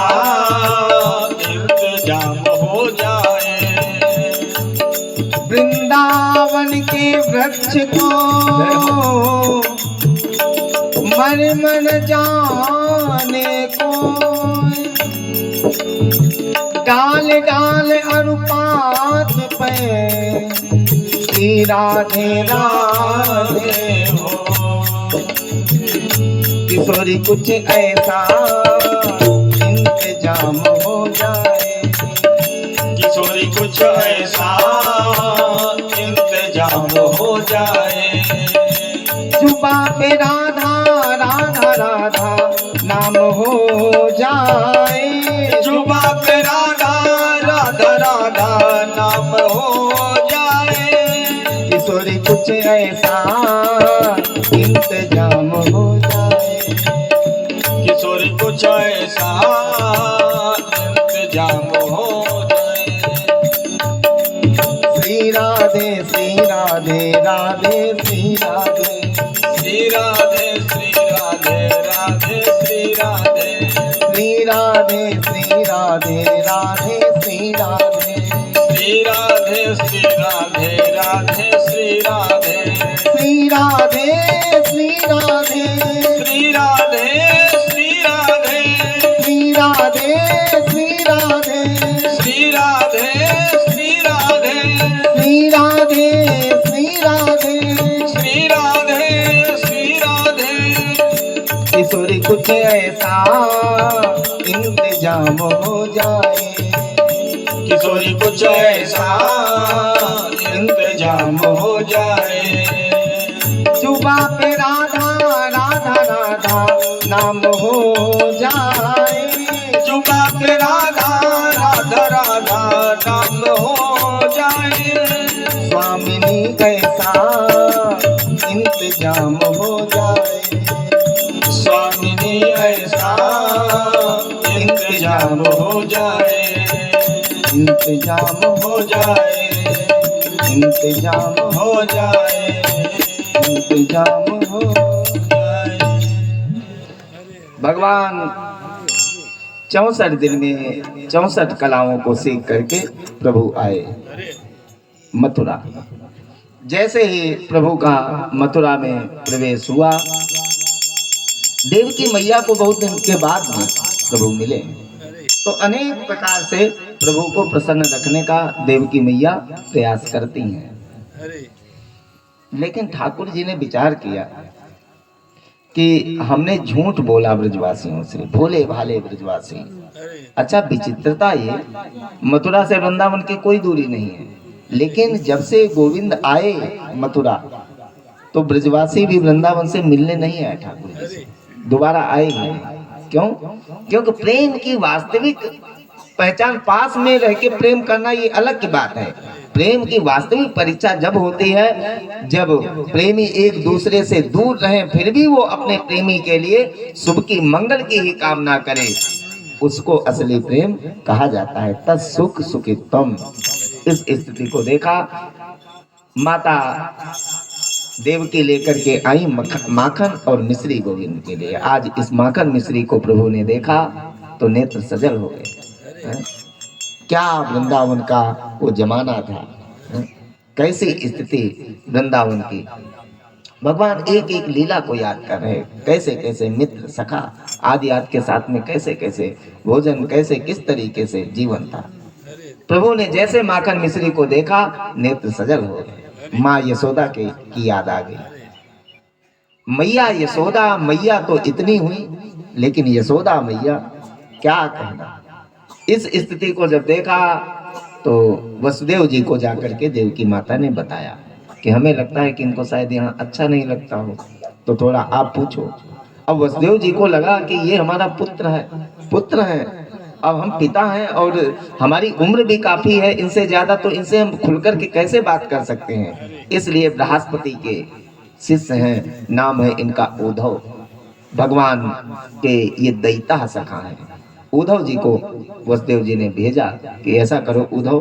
Speaker 2: इंतजाम हो जाए।
Speaker 1: वृंदावन के वृक्ष को मर मन जाने को, डाल डाल अरुपात पे श्री राधे राधे
Speaker 2: हो।
Speaker 1: किशोरी कुछ ऐसा इंतजाम हो जाए।
Speaker 2: किशोरी कुछ ऐसा इंतजाम हो जाए।
Speaker 1: जुबा पे राधा राधा राधा नाम हो जाए।
Speaker 2: जुबा पे राधा राधा राधा नाम हो जाए।
Speaker 1: किशोरी कुछ ऐसा इंतजाम हो जाए।
Speaker 2: किशोरी कुछ ऐसा इंतजाम हो जाए।
Speaker 1: श्री राधे श्री राधे राधे श्री राधे।
Speaker 2: श्री राधे श्री राधे राधे श्री राधे।
Speaker 1: श्री राधे श्री राधे राधे श्री राधे।
Speaker 2: श्री राधे श्री राधे राधे श्री राधे।
Speaker 1: श्री राधे श्री राधे।
Speaker 2: श्री राधे श्री राधे।
Speaker 1: श्री राधे श्री राधे।
Speaker 2: श्री राधे श्री राधे।
Speaker 1: श्री राधे श्री राधे।
Speaker 2: श्री राधे श्री राधे।
Speaker 1: कुछ ऐसा इंतजाम हो जाए,
Speaker 2: किशोरी कुछ ऐसा इंतजाम हो जाए,
Speaker 1: जुबा पे राधा राधा राधा नाम हो जाए,
Speaker 2: जुबा पे राधा राधा राधा नाम हो जाए,
Speaker 1: स्वामिनी ऐसा इंतजाम हो जाए,
Speaker 2: स्वामिनी ऐसा इंतजाम हो जाए,
Speaker 1: इंतजाम
Speaker 2: हो जाए,
Speaker 1: इंतजाम
Speaker 2: हो जाए,
Speaker 1: इंतजाम हो। भगवान 64 दिन में 64 कलाओं को सीख करके प्रभु आए मथुरा। जैसे ही प्रभु का मथुरा में प्रवेश हुआ, देवकी मैया को बहुत दिन के बाद भी प्रभु मिले, तो अनेक प्रकार से प्रभु को प्रसन्न रखने का देवकी मैया प्रयास करती हैं। लेकिन ठाकुर जी ने विचार किया कि हमने झूठ बोला ब्रजवासियों से, भोले भाले ब्रजवासी। अच्छा, विचित्रता ये, मथुरा से वृंदावन की कोई दूरी नहीं है, लेकिन जब से गोविंद आए मथुरा, तो ब्रजवासी भी वृंदावन से मिलने नहीं आए ठाकुर जी से, दोबारा आए ही नहीं। क्यों? क्योंकि प्रेम की वास्तविक पहचान, पास में रह के प्रेम करना ये अलग की बात है। प्रेम की वास्तविक परीक्षा जब होती है, जब प्रेमी एक दूसरे से दूर रहे फिर भी वो अपने प्रेमी के लिए शुभ की मंगल की ही कामना करे, उसको असली प्रेम कहा जाता है। तत्सुख सुखित्वम। इस स्थिति को देखा, माता देवकी लेकर के आई माखन और मिश्री गोविंद के लिए। आज इस माखन मिश्री को प्रभु ने देखा तो नेत्र सजल हो गए। क्या वृंदावन का वो जमाना था, कैसी स्थिति वृंदावन की। भगवान एक एक लीला को याद कर रहे, कैसे कैसे मित्र सखा आदि आदि के साथ में कैसे कैसे भोजन, कैसे किस तरीके से जीवन था। प्रभु ने जैसे माखन मिश्री को देखा, नेत्र सजल हो गए। माँ यशोदा की याद आ गई। मैया यशोदा, मैया तो इतनी हुई, लेकिन यशोदा मैया क्या कहना। इस स्थिति को जब देखा तो वसुदेव जी को जाकर के देवकी माता ने बताया कि हमें लगता है कि इनको शायद यहाँ अच्छा नहीं लगता हो, तो थोड़ा आप पूछो। अब वसुदेव जी को लगा कि ये हमारा पुत्र है, अब हम पिता हैं और हमारी उम्र भी काफी है इनसे ज्यादा, तो इनसे हम खुलकर के कैसे बात कर सकते हैं। इसलिए बृहस्पति के शिष्य हैं, नाम है इनका उद्धव, भगवान के ये दैता सखा हैं। उद्धव जी को वसुदेव जी ने भेजा कि ऐसा करो उद्धव,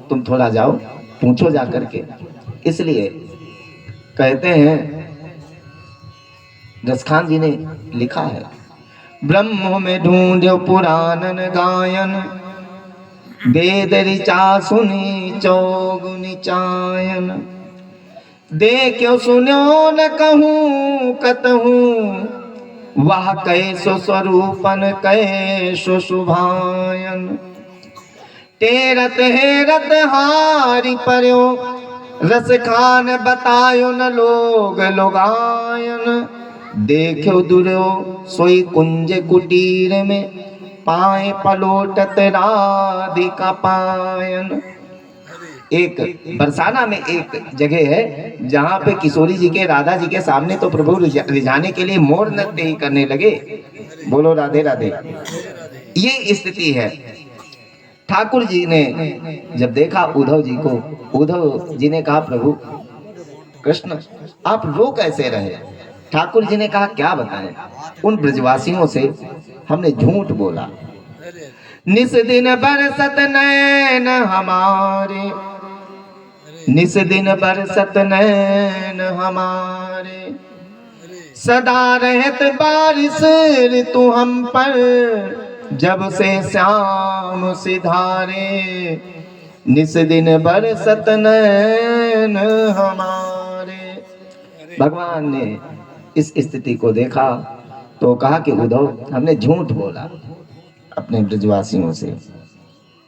Speaker 1: तुम थोड़ा जाओ पूछो जा करके। इसलिए कहते हैं, रसखान जी ने लिखा है, ब्रह्म में ढूंढो पुराणन गायन, वेद ऋचा सुनी चौगुनी चायन, देखो सुनो न कहूँ कतहूँ, वह कैसो स्वरूपन कैसो शुभायन, तेरत हेरत हारि पर्यो, रस खान बतायो न लोग लोगायन, देखो दुर्यो सोई कुंज कुटीर में, पाए पलोटत राधिका पायन। एक बरसाना में एक जगह है जहाँ पे किशोरी जी के, राधा जी के सामने तो प्रभु रिझाने के लिए मोर नृत्य ही करने लगे। बोलो राधे राधे। ये स्थिति है। ठाकुर जी ने जब देखा उद्धव जी को, उद्धव जी ने कहा, प्रभु कृष्ण आप रो कैसे रहे। ठाकुर जी ने कहा, क्या बताएं, उन ब्रजवासियों से हमने झूठ बोला। निस दिन बरसत नैन हमारे, निस दिन बरसत नैन हमारे, सदा रहत बारिश ऋतु हम पर, जब से श्याम सिधारे, निस दिन बरसत नैन हमारे। भगवान ने इस स्थिति को देखा तो कहा कि उद्धव हमने झूठ बोला अपने ब्रजवासियों से,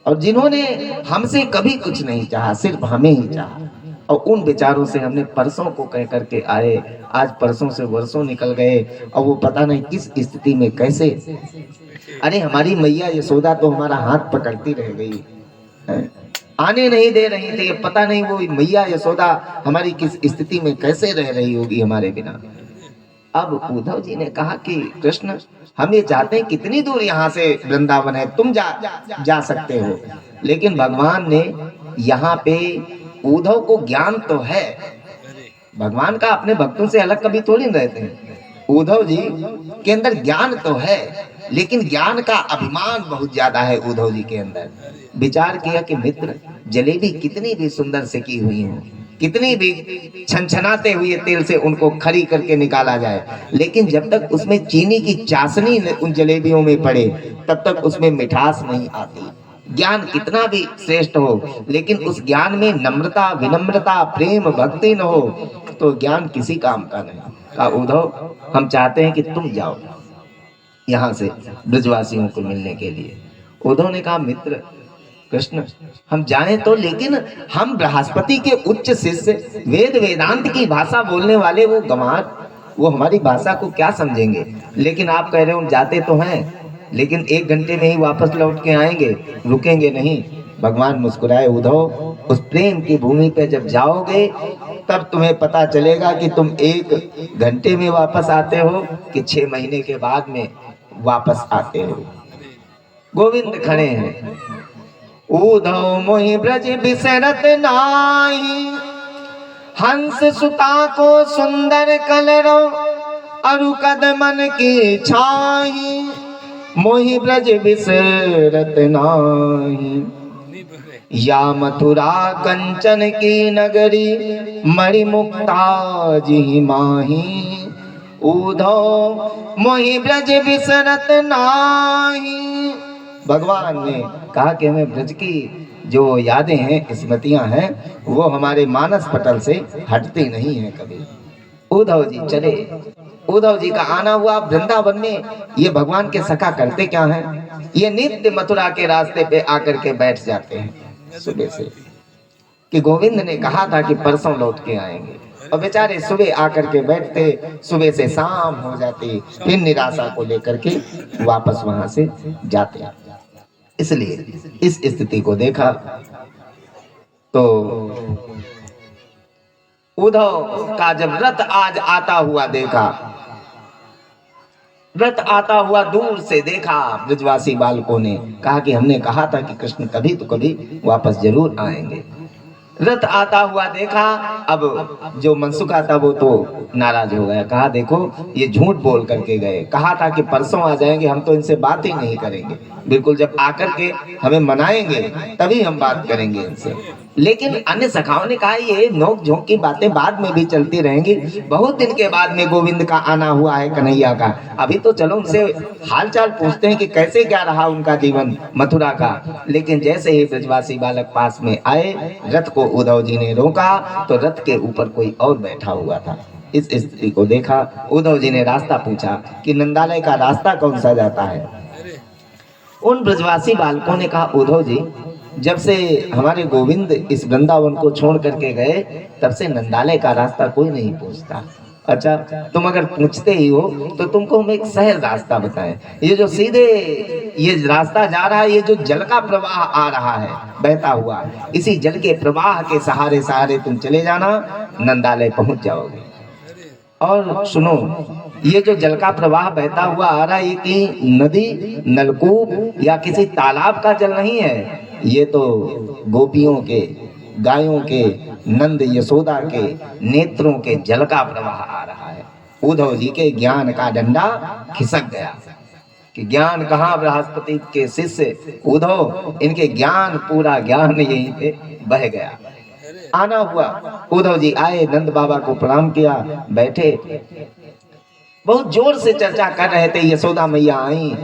Speaker 1: और जिन्होंने हमसे कभी कुछ नहीं चाहा, सिर्फ हमें ही चाहा, और उन विचारों से हमने परसों को कह करके आए, आज परसों से वर्षों निकल गए और वो पता नहीं किस स्थिति में कैसे। अरे हमारी मैया यशोदा तो हमारा हाथ पकड़ती रह गई, आने नहीं दे रही थी। पता नहीं वो मैया यशोदा हमारी किस स्थिति में कैसे रह रही होगी हमारे बिना। अब उद्धव जी ने कहा कि कृष्ण, हम ये चाहते हैं कितनी दूर यहाँ से वृंदावन है, तुम जा सकते हो। लेकिन भगवान ने यहाँ पे उद्धव को ज्ञान तो है, भगवान का अपने भक्तों से अलग कभी थोड़ी नहीं रहते हैं। उद्धव जी के अंदर ज्ञान तो है, लेकिन ज्ञान का अभिमान बहुत ज्यादा है उद्धव जी के अंदर। विचार किया कि मित्र, जलेबी कितनी भी सुंदर से की हुई हो, कितनी भी छनछनाते हुए तेल से उनको खरी करके निकाला जाए, लेकिन जब तक उसमें चीनी की चाशनी उन जलेबियों में पड़े तब तक उसमें मिठास नहीं आती। ज्ञान कितना भी श्रेष्ठ हो, लेकिन उस ज्ञान में नम्रता, विनम्रता, प्रेम, भक्ति न हो तो ज्ञान किसी काम का नहीं। कहा उद्धव, हम चाहते हैं कि तुम जाओ यहाँ से ब्रजवासियों को मिलने के लिए। उद्धव ने कहा मित्र कृष्ण, हम जाएं तो, लेकिन हम बृहस्पति के उच्च शिष्य, वेद वेदांत की भाषा बोलने वाले वो गंवार, वो हमारी भाषा को क्या समझेंगे। लेकिन आप कह रहे हो हम जाते तो हैं, लेकिन 1 घंटे में ही वापस लौट के आएंगे, रुकेंगे नहीं। भगवान मुस्कुराए, उद्धव, उस प्रेम की भूमि पे जब जाओगे तब तुम्हें पता चलेगा कि तुम 1 घंटे में वापस आते हो कि 6 महीने के बाद में वापस आते हो। गोविंद खड़े हैं। उद्धव मोहि ब्रज बिसरत नाही, हंस सुता को सुंदर कलरो, अरु कदमन की छाही, मोहि ब्रज बिसरत नाही। या मथुरा कंचन की नगरी, मणिमुक्ता जी माही, उद्धव मोहि ब्रज बिसरत नाही। भगवान ने कहा कि हमें ब्रज की जो यादें हैं, स्मृतियां हैं, वो हमारे मानस पटल से हटती नहीं है कभी। उद्धव जी चले। उद्धव जी का आना हुआ वृंदावन में। ये भगवान के सखा करते क्या हैं, ये नित्य मथुरा के रास्ते पे आकर के बैठ जाते हैं सुबह से, कि गोविंद ने कहा था कि परसों लौट के आएंगे, और बेचारे सुबह आकर के बैठते, सुबह से शाम हो जाती, फिर निराशा को लेकर के वापस वहां से जाते। इसलिए इस स्थिति को देखा तो उद्धव का जब रथ आज आता हुआ देखा, रथ आता हुआ दूर से देखा, ब्रजवासी बालकों ने कहा कि हमने कहा था कि कृष्ण कभी तो कभी वापस जरूर आएंगे। रथ आता हुआ देखा। अब जो मनसुखा था वो तो नाराज हो गया, कहा देखो ये झूठ बोल करके गए, कहा था कि परसों आ जाएंगे, हम तो इनसे बात ही नहीं करेंगे, बिल्कुल जब आकर के हमें मनाएंगे तभी हम बात करेंगे इनसे। लेकिन अन्य सखाओं ने कहा ये नोक झोंक की बातें बाद में भी चलती रहेंगी, बहुत दिन के बाद में गोविंद का आना हुआ है कन्हैया का, अभी तो चलो उनसे हालचाल पूछते हैं कि कैसे क्या रहा उनका जीवन मथुरा का। लेकिन जैसे ही ब्रजवासी बालक पास में आए, रथ को उद्धव जी ने रोका तो रथ के ऊपर कोई और बैठा हुआ था। इस स्थिति को देखा, उद्धव जी ने रास्ता पूछा कि नंदालय का रास्ता कौन सा जाता है। उन ब्रजवासी बालकों ने कहा उद्धव जी, जब से हमारे गोविंद इस वृंदावन को छोड़ करके गए तब से नंदालय का रास्ता कोई नहीं पूछता। अच्छा, तुम अगर पूछते ही हो तो तुमको हम एक सहज रास्ता बताएं। ये जो सीधे ये रास्ता जा रहा है, ये जो जल का प्रवाह आ रहा है बहता हुआ, इसी जल के प्रवाह के सहारे सहारे तुम चले जाना, नंदालय पहुंच जाओगे। और सुनो, ये जो जल का प्रवाह बहता हुआ आ रहा है, ये कहीं नदी, नलकूप या किसी तालाब का जल नहीं है, ये तो गोपियों के, गायों के, नंद यशोदा के नेत्रों के जल का प्रवाह आ रहा है। उद्धव जी के ज्ञान का डंडा खिसक गया कि ज्ञान कहाँ, बृहस्पति के शिष्य उद्धव, इनके ज्ञान, पूरा ज्ञान यहीं पे बह गया। आना हुआ, उद्धव जी आए, नंद बाबा को प्रणाम किया, बैठे, बहुत जोर से चर्चा कर रहे थे। यशोदा मैया आई,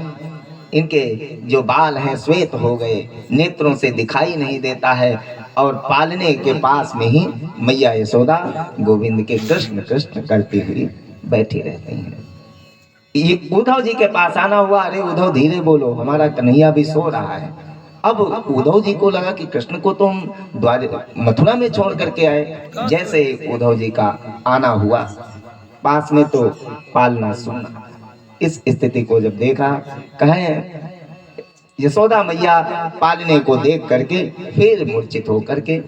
Speaker 1: इनके जो बाल हैं श्वेत हो गए, नेत्रों से दिखाई नहीं देता है, और पालने के पास में ही मैया यशोदा गोविंद के कृष्ण कृष्ण करती हुई बैठी रहती हैं। ये उद्धव जी के पास आना हुआ, अरे उद्धव धीरे बोलो, हमारा कन्हैया भी सो रहा है। अब उद्धव जी को लगा कि कृष्ण को तो हम मथुरा में छोड़ करके आए। जैसे उद्धव जी का आना हुआ पास में तो पालना सुनना, इस स्थिति को जब देखा, कहें यशोदा मैया पालने को देख करके फिर मूर्छित होकर के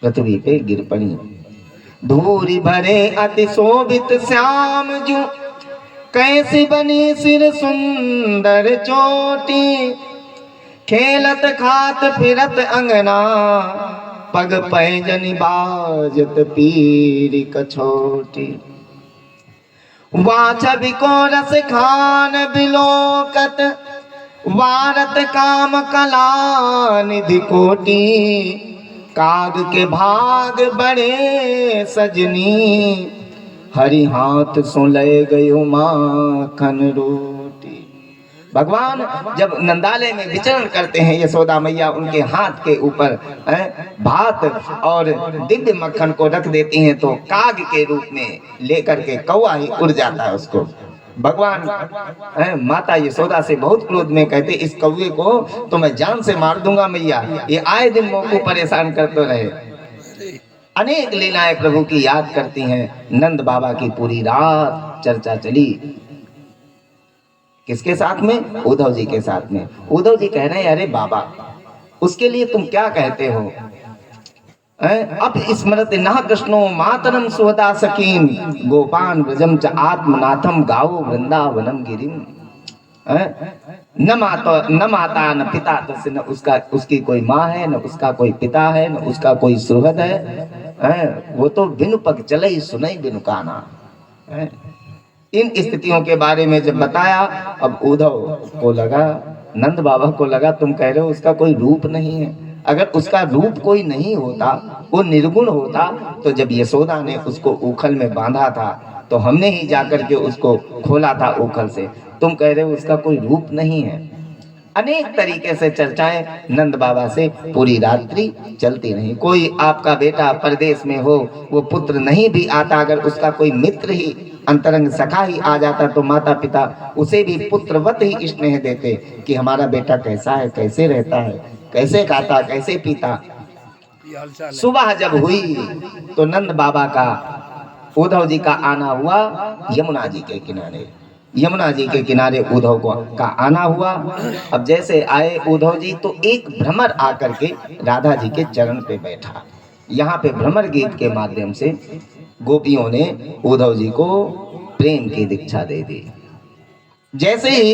Speaker 1: पृथ्वी पे गिर पड़ी। धूरी भरे अति शोभित श्याम जू, कैसी बनी सिर सुंदर चोटी, खेलत खात फिरत अंगना, पग पैजनि बाजत पीरी कछोटी। वाछबि को रस खान बिलोकत, वारत काम कला निधि कोटि, काग के भाग बड़े सजनी, हरि हाथ सो ले गयो माखन रोटी। भगवान जब नंदालय में विचरण करते हैं, यशोदा मैया उनके हाथ के ऊपर भात और दिव्य मक्खन को रख देती हैं, तो काग के रूप में लेकर के कौवा ही उड़ जाता है उसको। भगवान माता यशोदा से बहुत क्रोध में कहते, इस कौवे को तो मैं जान से मार दूंगा मैया, ये आए दिन मोह को परेशान करते रहे। अनेक लीलाएं प्रभु की याद करती हैं। नंद बाबा की पूरी रात चर्चा चली, किसके साथ में? उद्धव जी के साथ में। उद्धव जी कह रहे हैं, अरे बाबा उसके लिए तुम क्या कहते हो? अब स्मृत न कृष्णो मातरम सुहदा सकीन, गोपान व्रजम च आत्मनाथम गाओ वृंदावनम गिरिम। न माता न पिता, तो न उसकी कोई माँ है, न उसका कोई पिता है, न उसका कोई सुहृद है। वो तो बिनु पग चले सुनई बिनु काना। इन स्थितियों के बारे में जब बताया, अब उद्धव को लगा, नंद बाबा को लगा, तुम कह रहे हो उसका कोई रूप नहीं है। अगर उसका रूप कोई नहीं होता, वो निर्गुण होता, तो जब यशोदा ने उसको उखल में बांधा था तो हमने ही जाकर के उसको खोला था उखल से। तुम कह रहे हो उसका कोई रूप नहीं है। अनेक तरीके से चर्चाएं नंद बाबा से पूरी रात्रि चलती रही। कोई आपका बेटा परदेश में हो, वो पुत्र नहीं भी आता, अगर उसका कोई मित्र ही अंतरंग सखा ही आ जाता, तो माता पिता उसे भी पुत्रवत ही स्नेह देते कि हमारा बेटा कैसा है, कैसे रहता है, कैसे खाता, कैसे पीता। सुबह जब हुई तो नंद बाबा का, उद्धव जी का आना हुआ यमुना जी के किनारे। यमुना जी के किनारे उद्धव का आना हुआ। अब जैसे आए उद्धव जी, तो एक भ्रमर आकर के राधा जी के चरण पे बैठा। यहाँ पे भ्रमर गीत के माध्यम से गोपियों ने उद्धव जी को प्रेम की दीक्षा दे दी। जैसे ही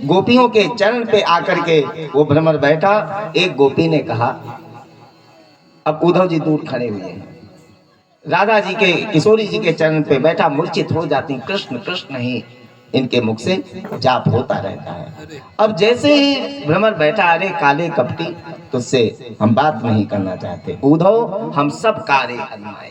Speaker 1: गोपियों के चरण पे आकर के वो भ्रमर बैठा, एक गोपी ने कहा, अब उद्धव जी दूर खड़े हुए हैं, राधा जी के, किशोरी जी के चरण पे बैठा, मूर्छित हो जाती, कृष्ण कृष्ण ही इनके मुख से जाप होता रहता है। अब जैसे ही भ्रमर बैठा, अरे काले कपटी, तुझसे हम बात नहीं करना चाहते, उद्धव हम सब कार्य आजमाए।